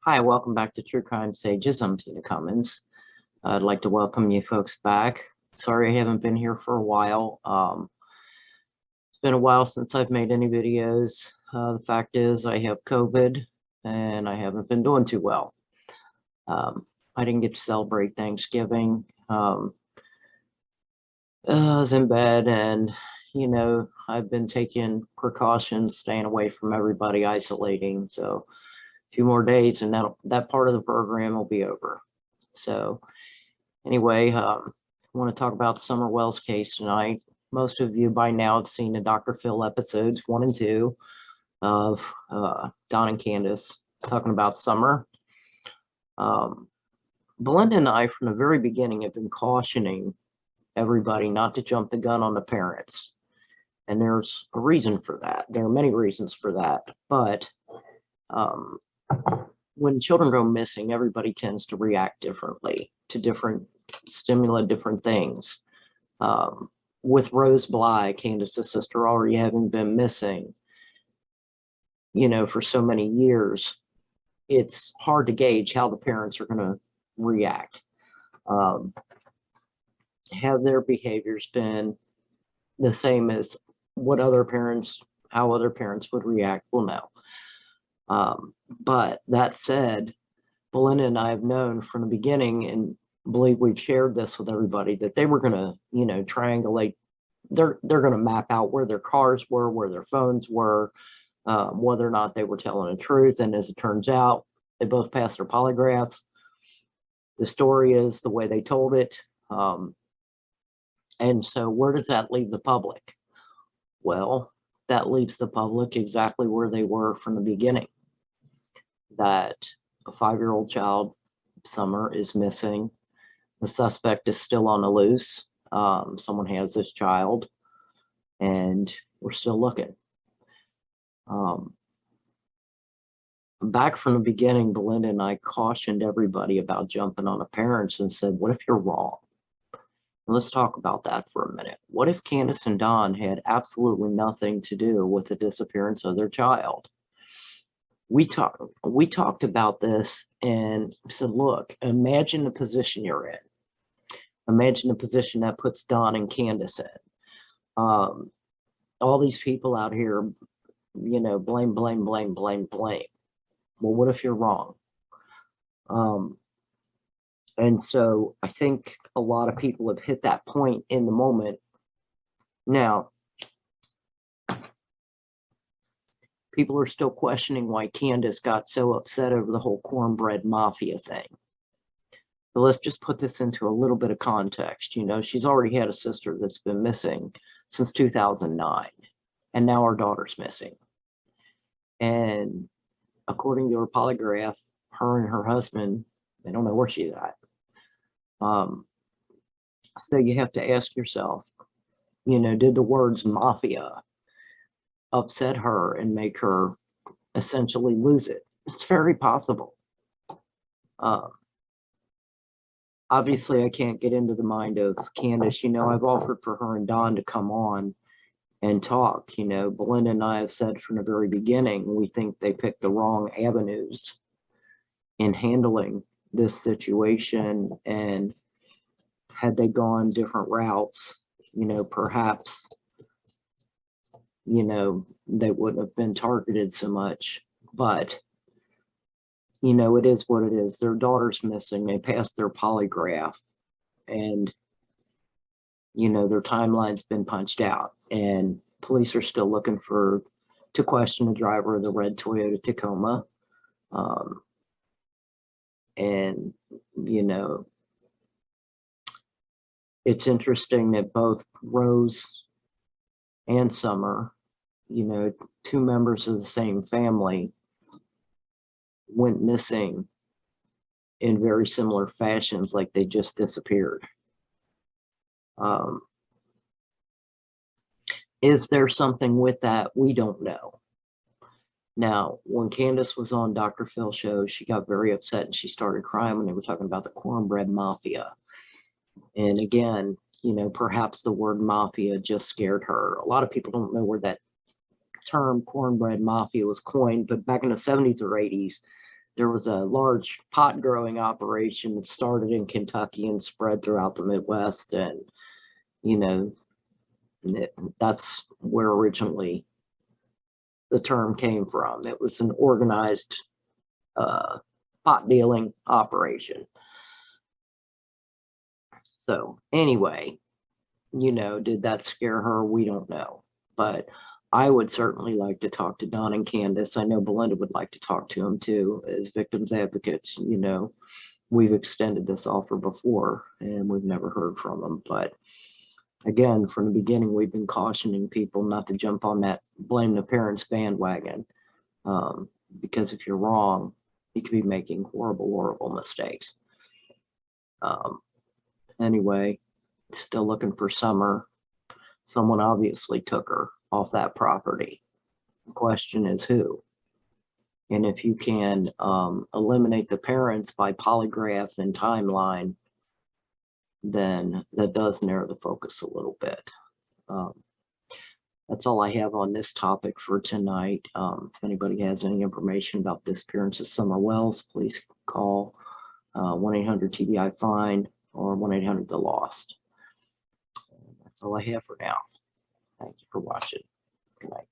Hi, welcome back to True Crime Sages. I'm Tina Cummins. I'd like to welcome you folks back. Sorry I haven't been here for a while. It's been a while since I've made any videos. The fact is I have COVID and I haven't been doing too well. I didn't get to celebrate Thanksgiving. I was in bed and, I've been taking precautions, staying away from everybody, isolating. So few more days and that part of the program will be over. So anyway, I want to talk about Summer Wells case tonight. Most of you by now have seen the Dr. Phil episodes 1 and 2 of Don and Candace talking about Summer. Belinda and I from the very beginning have been cautioning everybody not to jump the gun on the parents. And there's a reason for that. There are many reasons for that, but when children go missing, everybody tends to react differently to different stimuli, different things. With Rose Bly, Candace's sister, already having been missing, for so many years, it's hard to gauge how the parents are going to react. Have their behaviors been the same as how other parents would react? We'll know. But that said, Belinda and I have known from the beginning, and believe we've shared this with everybody, that they were going to, triangulate. They're going to map out where their cars were, where their phones were, whether or not they were telling the truth. And as it turns out, they both passed their polygraphs. The story is the way they told it. And so where does that leave the public? Well, that leaves the public exactly where they were from the beginning. That a 5-year-old child, Summer, is missing. The suspect is still on the loose. Someone has this child, and we're still looking. Back from the beginning, Belinda and I cautioned everybody about jumping on the parents and said, what if you're wrong? And let's talk about that for a minute. What if Candace and Don had absolutely nothing to do with the disappearance of their child? We talked about this and said, look, imagine the position you're in. Imagine the position that puts Don and Candace in. All these people out here, blame. Well, what if you're wrong? And so I think a lot of people have hit that point in the moment. Now, people are still questioning why Candace got so upset over the whole cornbread mafia thing. But let's just put this into a little bit of context. She's already had a sister that's been missing since 2009, and now her daughter's missing. And according to her polygraph, her and her husband, they don't know where she's at. So you have to ask yourself, did the words mafia upset her and make her essentially lose it? It's very possible. Obviously, I can't get into the mind of Candace. I've offered for her and Don to come on and talk. Belinda and I have said from the very beginning, we think they picked the wrong avenues in handling this situation, and had they gone different routes, perhaps, they wouldn't have been targeted so much. But, it is what it is. Their daughter's missing. They passed their polygraph, and, their timeline's been punched out, and police are still looking to question the driver of the red Toyota Tacoma. And, it's interesting that both Rose and Summer, two members of the same family, went missing in very similar fashions, like they just disappeared. Is there something with that? We don't know. Now, when Candace was on Dr. Phil's show, she got very upset and she started crying when they were talking about the cornbread mafia. And again, perhaps the word mafia just scared her. A lot of people don't know where that term cornbread mafia was coined, but back in the 70s or 80s, there was a large pot growing operation that started in Kentucky and spread throughout the Midwest. And, you know, that's where originally the term came from. It was an organized pot dealing operation. So anyway, you know, did that scare her? We don't know. But I would certainly like to talk to Don and Candace. I know Belinda would like to talk to them too, as victims advocates. You know, we've extended this offer before and we've never heard from them. But again, from the beginning, we've been cautioning people not to jump on that blame the parents bandwagon. Because if you're wrong, you could be making horrible, horrible mistakes. Anyway, still looking for Summer. Someone obviously took her off that property. The question is who? And if you can eliminate the parents by polygraph and timeline, then that does narrow the focus a little bit. That's all I have on this topic for tonight. If anybody has any information about the disappearance of Summer Wells, please call 1-800-TBI-FIND or 1-800-THE-LOST. That's all I have for now. Thank you for watching. Good night.